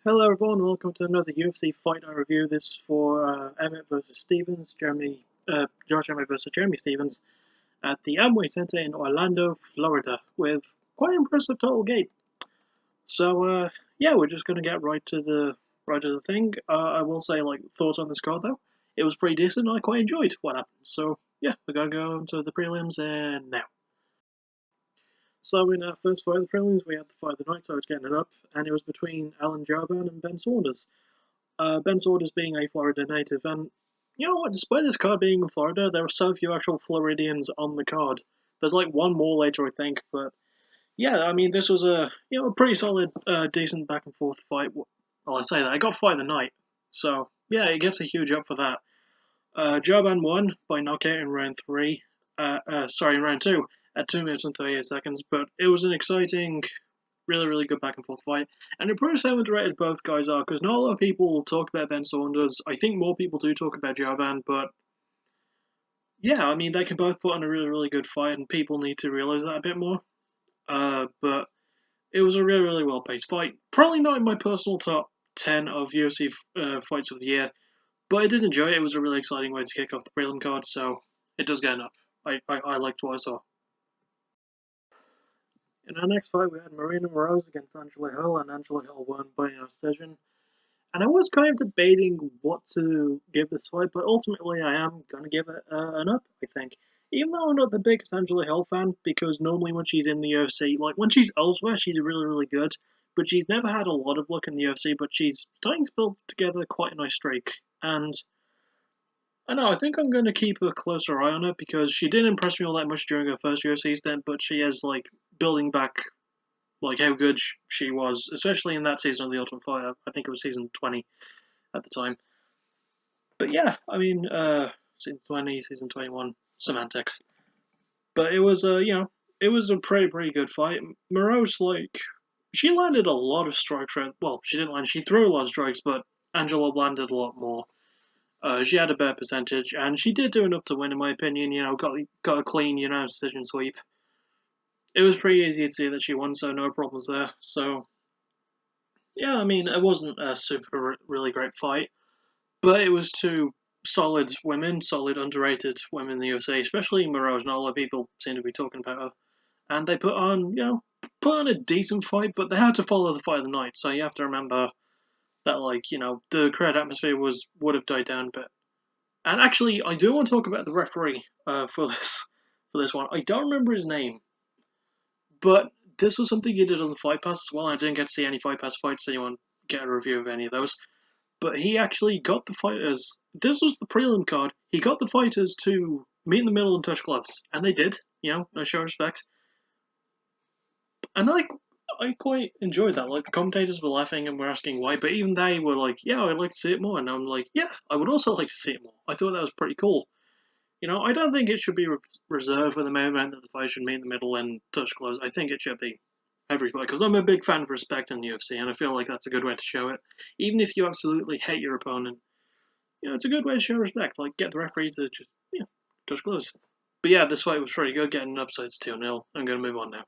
Hello everyone, welcome to another UFC fight I review. This is for Emmett versus Stevens, Josh Emmett versus Jeremy Stevens at the Amway Center in Orlando, Florida, with quite impressive total gate. So yeah, we're just gonna get right to the thing. I will say, like, thoughts on this card though. It was pretty decent. I quite enjoyed what happened. So yeah, we're gonna go into the prelims and now. So in our first fight of the prelims, we had the fight of the night, so I was getting it up, and it was between Alan Jouban and Ben Saunders. Ben Saunders being a Florida native, and you know what? Despite this card being in Florida, there are so few actual Floridians on the card. There's like one more later, I think, but yeah, I mean, this was a a pretty solid, decent back and forth fight. Well, I say that I got fight of the night, so yeah, it gets a huge up for that. Jouban won by knockout in round three. In round two at 2 minutes and 38 seconds, but it was an exciting, really good back and forth fight. And it proves how underrated both guys are, because not a lot of people talk about Ben Saunders. I think more people do talk about Jouban, but yeah, I mean, they can both put on a really good fight, and people need to realize that a bit more. But it was a really well paced fight. Probably not in my personal top 10 of UFC fights of the year, but I did enjoy it. It was a really exciting way to kick off the prelim card, so it does get an up. I liked what I saw. In our next fight, we had Marina Moroz against Angela Hill, and Angela Hill won by a decision. And I was kind of debating what to give this fight, but ultimately I am going to give it an up, I think. Even though I'm not the biggest Angela Hill fan, because normally when she's in the UFC, like when she's elsewhere, she's really good, but she's never had a lot of luck in the UFC, but she's starting to build together quite a nice streak. And I know, I think I'm going to keep a closer eye on her, because she didn't impress me all that much during her first UFC stint, but she is, like, building back like how good she was, especially in that season of The Ultimate Fighter. I think it was season 20 at the time. But yeah, I mean, season 20, season 21, semantics. But it was, it was a pretty good fight. Moroz, like, she landed a lot of strikes. Well, she didn't land, she threw a lot of strikes, but Angela landed a lot more. She had a better percentage, and she did do enough to win, in my opinion. Got a clean, decision sweep. It was pretty easy to see that she won, so no problems there. So yeah, I mean, it wasn't a really great fight, but it was two solid women, solid underrated women in the UFC, especially Moroz. Not a lot of people seem to be talking about her, and they put on a decent fight, but they had to follow the fight of the night. So you have to remember that, like, the crowd atmosphere would have died down a bit. And actually, I do want to talk about the referee for this one. I don't remember his name, but this was something he did on the Fight Pass as well. I didn't get to see any Fight Pass fights, so anyone get a review of any of those. But he actually got the fighters. This was the prelim card. He got the fighters to meet in the middle and touch gloves, and they did. I show respect. And I quite enjoyed that. Like, the commentators were laughing and were asking why, but even they were like, "Yeah, I'd like to see it more." And I'm like, "Yeah, I would also like to see it more." I thought that was pretty cool. I don't think it should be reserved for the main event that the fight should meet in the middle and touch gloves. I think it should be every fight, because I'm a big fan of respect in the UFC, and I feel like that's a good way to show it. Even if you absolutely hate your opponent, it's a good way to show respect. Like, get the referee to just, touch gloves. But yeah, this fight was pretty good, getting upsides 2-0. I'm going to move on now.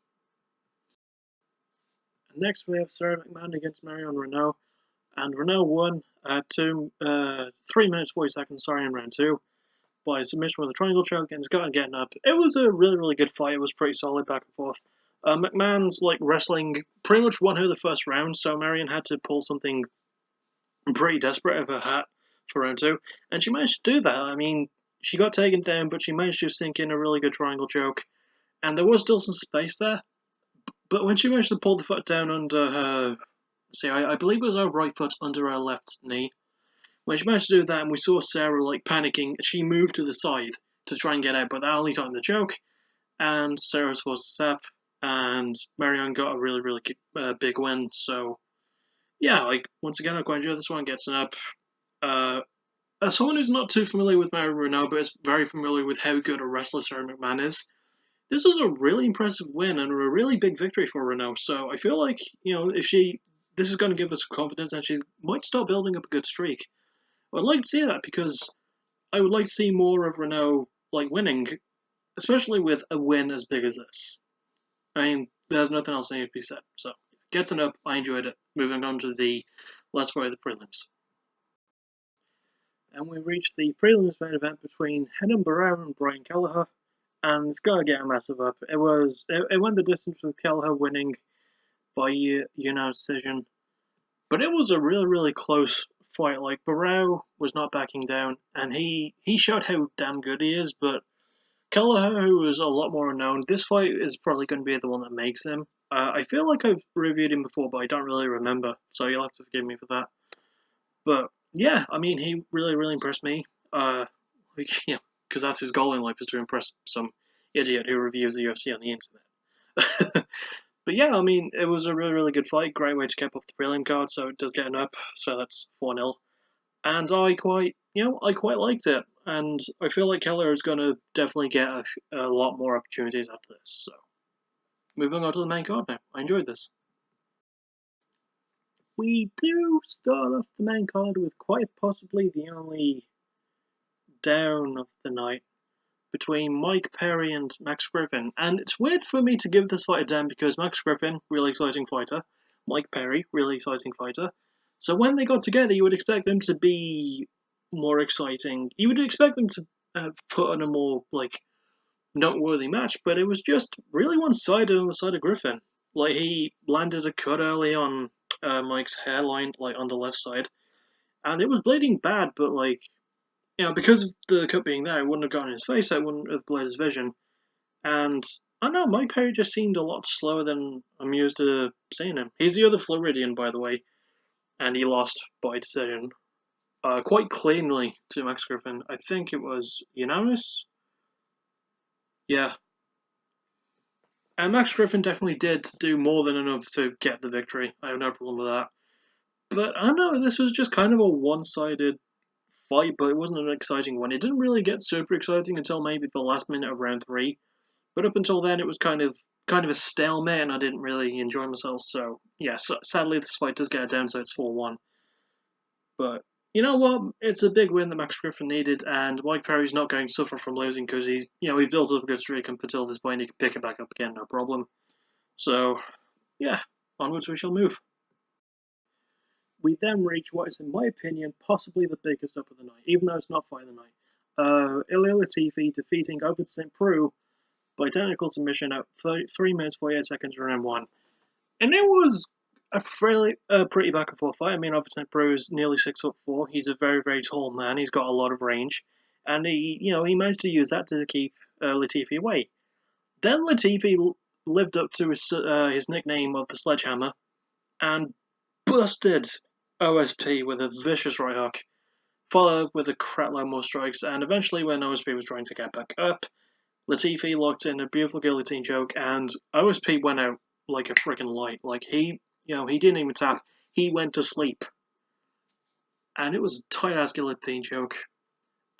Next, we have Sarah McMahon against Marion Renault, and Renault won at 3 minutes 40 seconds, in round two, by submission with a triangle choke, and getting up. It was a really good fight. It was pretty solid back and forth. McMahon's wrestling pretty much won her the first round, so Marion had to pull something pretty desperate out of her hat for round two, and she managed to do that. I mean, she got taken down, but she managed to sink in a really good triangle choke, and there was still some space there. But when she managed to pull the foot down under her, I believe it was her right foot under her left knee. When she managed to do that, and we saw Sarah panicking, she moved to the side to try and get out, but that only timed the choke, and Sarah was forced to step, and Marion got a really big win. So yeah, once again, I quite enjoyed this one. Gets an up. As someone who's not too familiar with Marion Renault, but is very familiar with how good a wrestler Sarah McMahon is, this was a really impressive win and a really big victory for Renault. So I feel like, if this is going to give us confidence, and she might start building up a good streak. I'd like to see that, because I would like to see more of Renault winning, especially with a win as big as this. I mean, there's nothing else that needs to be said. So, gets it up. I enjoyed it. Moving on to the let's fight the prelims. And we reached the prelims main event between Henan Barrera and Brian Kelleher, and it's gonna get a massive up. It went the distance with Kelleher winning by unanimous decision, but it was a really close fight. Like, Barrera was not backing down, and he showed how damn good he is. But Kelleher, who is a lot more unknown, this fight is probably going to be the one that makes him. I feel like I've reviewed him before, but I don't really remember, so you'll have to forgive me for that. But yeah, I mean, he really impressed me. Because that's his goal in life, is to impress some idiot who reviews the UFC on the internet. But yeah, I mean, it was a really good fight. Great way to cap off the prelim card, so it does get an up. So that's 4-0, and I quite liked it. And I feel like Keller is going to definitely get a lot more opportunities after this. So moving on to the main card now. I enjoyed this. We do start off the main card with quite possibly the only down of the night between Mike Perry and Max Griffin. And it's weird for me to give this fight a down because Max Griffin, really exciting fighter, Mike Perry, really exciting fighter. So when they got together, you would expect them to be more exciting. You would expect them to put on a more, like, noteworthy match, but it was just really one-sided on the side of Griffin. Like, he landed a cut early on Mike's hairline, like, on the left side, and it was bleeding bad, but, like, because of the cut being there, it wouldn't have gotten in his face, it wouldn't have blurred his vision. And I don't know, Mike Perry just seemed a lot slower than I'm used to seeing him. He's the other Floridian, by the way, and he lost by decision quite cleanly to Max Griffin. I think it was unanimous? Yeah. And Max Griffin definitely did do more than enough to get the victory. I have no problem with that. But I don't know, this was just kind of a one-sided fight, but it wasn't an exciting one. It didn't really get super exciting until maybe the last minute of round 3. But up until then, it was kind of a stalemate, and I didn't really enjoy myself. So yeah, sadly this fight does get down, so it's 4-1. But you know what? It's a big win that Max Griffin needed, and Mike Perry's not going to suffer from losing because he built up a good streak, and until this point he can pick it back up again, no problem. So yeah, onwards we shall move. We then reach what is, in my opinion, possibly the biggest up of the night, even though it's not fight of the night. Ilir Latifi defeating Ovid St. Preux by technical submission at 3 minutes 48 seconds in round 1. And it was a pretty back and forth fight. I mean, Ovid St. Preux is nearly 6'4". He's a very tall man. He's got a lot of range, and he managed to use that to keep Latifi away. Then Latifi lived up to his nickname of the Sledgehammer and busted OSP with a vicious right hook, followed with a crap load more strikes, and eventually when OSP was trying to get back up, Latifi locked in a beautiful guillotine choke, and OSP went out like a freaking light. Like, he didn't even tap. He went to sleep. And it was a tight-ass guillotine choke.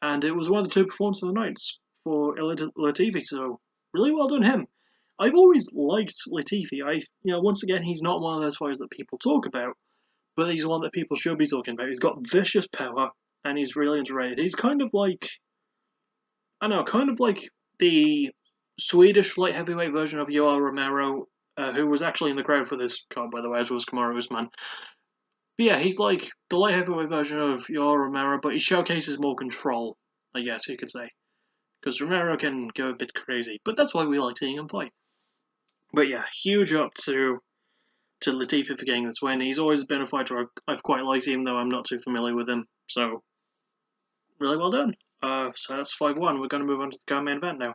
And it was one of the 2 performances of the night for Latifi, so really well done him. I've always liked Latifi. Once again, he's not one of those fighters that people talk about, but he's one that people should be talking about. He's got vicious power, and he's really underrated. He's kind of like the Swedish light heavyweight version of Yoel Romero, who was actually in the crowd for this card, by the way, as was Kamaru Usman. But yeah, he's like the light heavyweight version of Yoel Romero, but he showcases more control, I guess you could say. Because Romero can go a bit crazy, but that's why we like seeing him fight. But yeah, huge up to Latifi for getting this win. He's always been a fighter I've quite liked, even though I'm not too familiar with him. So, really well done. So that's 5-1. We're going to move on to the co-main event now.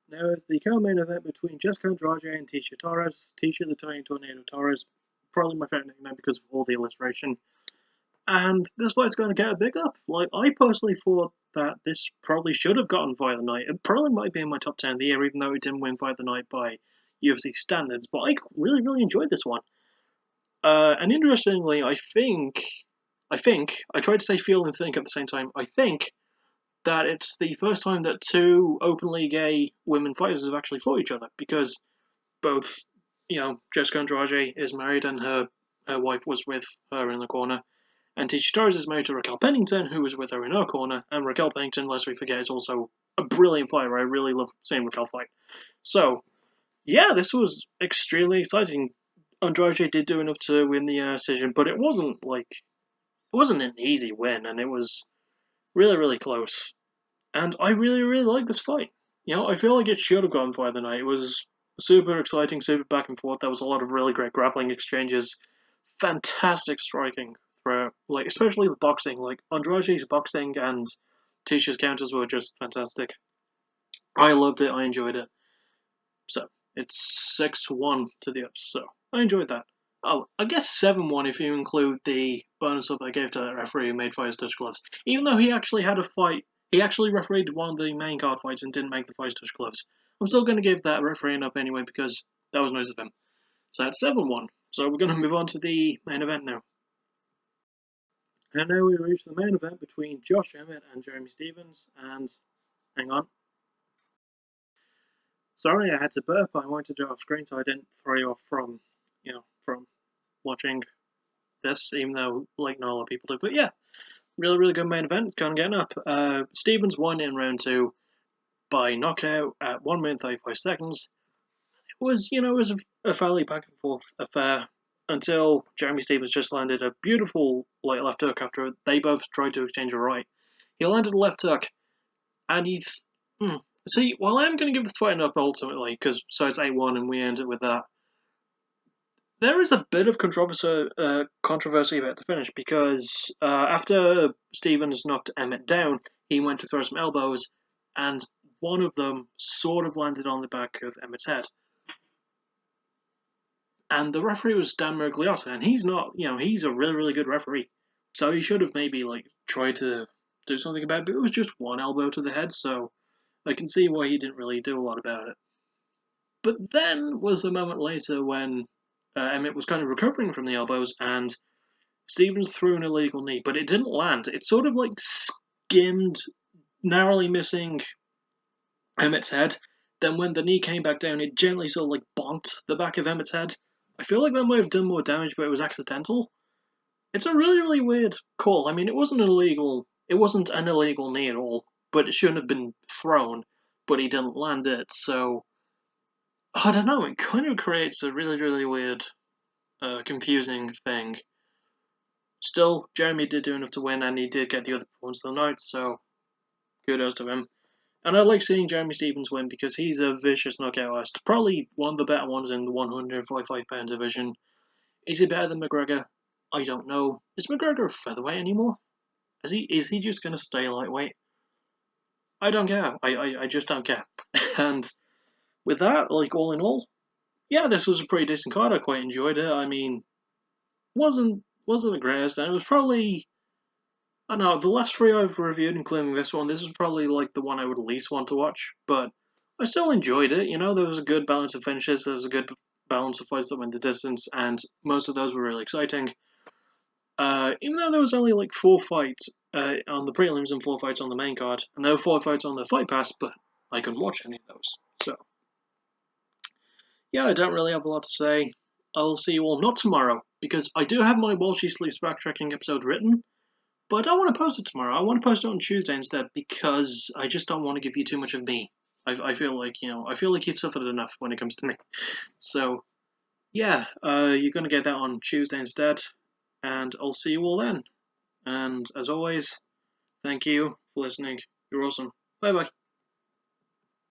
Now it's the co-main event between Jessica Andrade and Tecia Torres. Tecia the Tiny Tornado Torres, probably my favourite nickname because of all the illustration. And this fight's going to get a big up. Like, I personally thought that this probably should have gotten Fight of the Night. It probably might be in my top 10 of the year, even though it didn't win Fight of the Night by UFC standards. But I really enjoyed this one. And interestingly, I tried to say feel and think at the same time. I think that it's the first time that 2 openly gay women fighters have actually fought each other, because both, Jessica Andrade is married and her wife was with her in the corner, and Tecia Torres is married to Raquel Pennington, who was with her in her corner, and Raquel Pennington, lest we forget, is also a brilliant fighter. I really love seeing Raquel fight. So, yeah, this was extremely exciting. Andrade did do enough to win the decision, but it wasn't an easy win, and it was really, really close. And I really, really like this fight. You know, I feel like it should have gone fight of the night. It was super exciting, super back and forth. There was a lot of really great grappling exchanges, fantastic striking throughout, like especially the boxing. Like Andrade's boxing and Tecia's counters were just fantastic. I loved it. I enjoyed it. So it's 6-1 to the ups. So I enjoyed that. Oh, I guess 7-1 if you include the bonus up I gave to that referee who made fights touch gloves. Even though he actually had a fight, he actually refereed one of the main card fights and didn't make the fights touch gloves. I'm still going to give that referee an up anyway because that was nice of him. So that's 7-1. So we're going to move on to the main event now. And now we reach the main event between Josh Emmett and Jeremy Stephens. And hang on. Sorry, I had to burp. I wanted to do it off screen so I didn't throw you off from watching this, even though like not a lot of people do. But yeah, really, really good main event. Going getting up. Stephens won in round 2 by knockout at 1 minute 35 seconds. It was a fairly back and forth affair until Jeremy Stephens just landed a beautiful left hook after they both tried to exchange a right. He landed a left hook, and see, while I'm going to give the fight an up ultimately, because so it's 8-1 and we ended with that, there is a bit of controversy about the finish because after Stephens knocked Emmett down, he went to throw some elbows, and one of them sort of landed on the back of Emmett's head. And the referee was Dan Mergliotta, and he's not, he's a really, really good referee. So he should have maybe tried to do something about it, but it was just one elbow to the head, so I can see why he didn't really do a lot about it. But then was a moment later when Emmett was kind of recovering from the elbows, and Stephens threw an illegal knee, but it didn't land. It sort of skimmed, narrowly missing Emmett's head. Then when the knee came back down, it gently sort of bonked the back of Emmett's head. I feel like that might have done more damage, but it was accidental. It's a really, really weird call. I mean, it wasn't an illegal knee at all, but it shouldn't have been thrown, but he didn't land it, so I don't know, it kind of creates a really, really weird, confusing thing. Still, Jeremy did do enough to win, and he did get the other points of the night, so kudos to him. And I like seeing Jeremy Stephens win because he's a vicious knockout artist. Probably one of the better ones in the 145-pound division. Is he better than McGregor? I don't know. Is McGregor a featherweight anymore? Is he just going to stay lightweight? I don't care. I just don't care. And with that, all in all, yeah, this was a pretty decent card. I quite enjoyed it. I mean, wasn't the greatest, and it was probably, I don't know, the last 3 I've reviewed, including this one, this is probably the one I would least want to watch, but I still enjoyed it. There was a good balance of finishes, there was a good balance of fights that went the distance, and most of those were really exciting. Even though there was only 4 fights on the prelims and 4 fights on the main card, and there were 4 fights on the Fight Pass, but I couldn't watch any of those. So, yeah, I don't really have a lot to say. I'll see you all not tomorrow, because I do have my While She Sleeps backtracking episode written, but I don't want to post it tomorrow. I want to post it on Tuesday instead, because I just don't want to give you too much of me. I feel like, you've suffered enough when it comes to me. So, yeah, you're going to get that on Tuesday instead, and I'll see you all then. And as always, thank you for listening. You're awesome. Bye bye.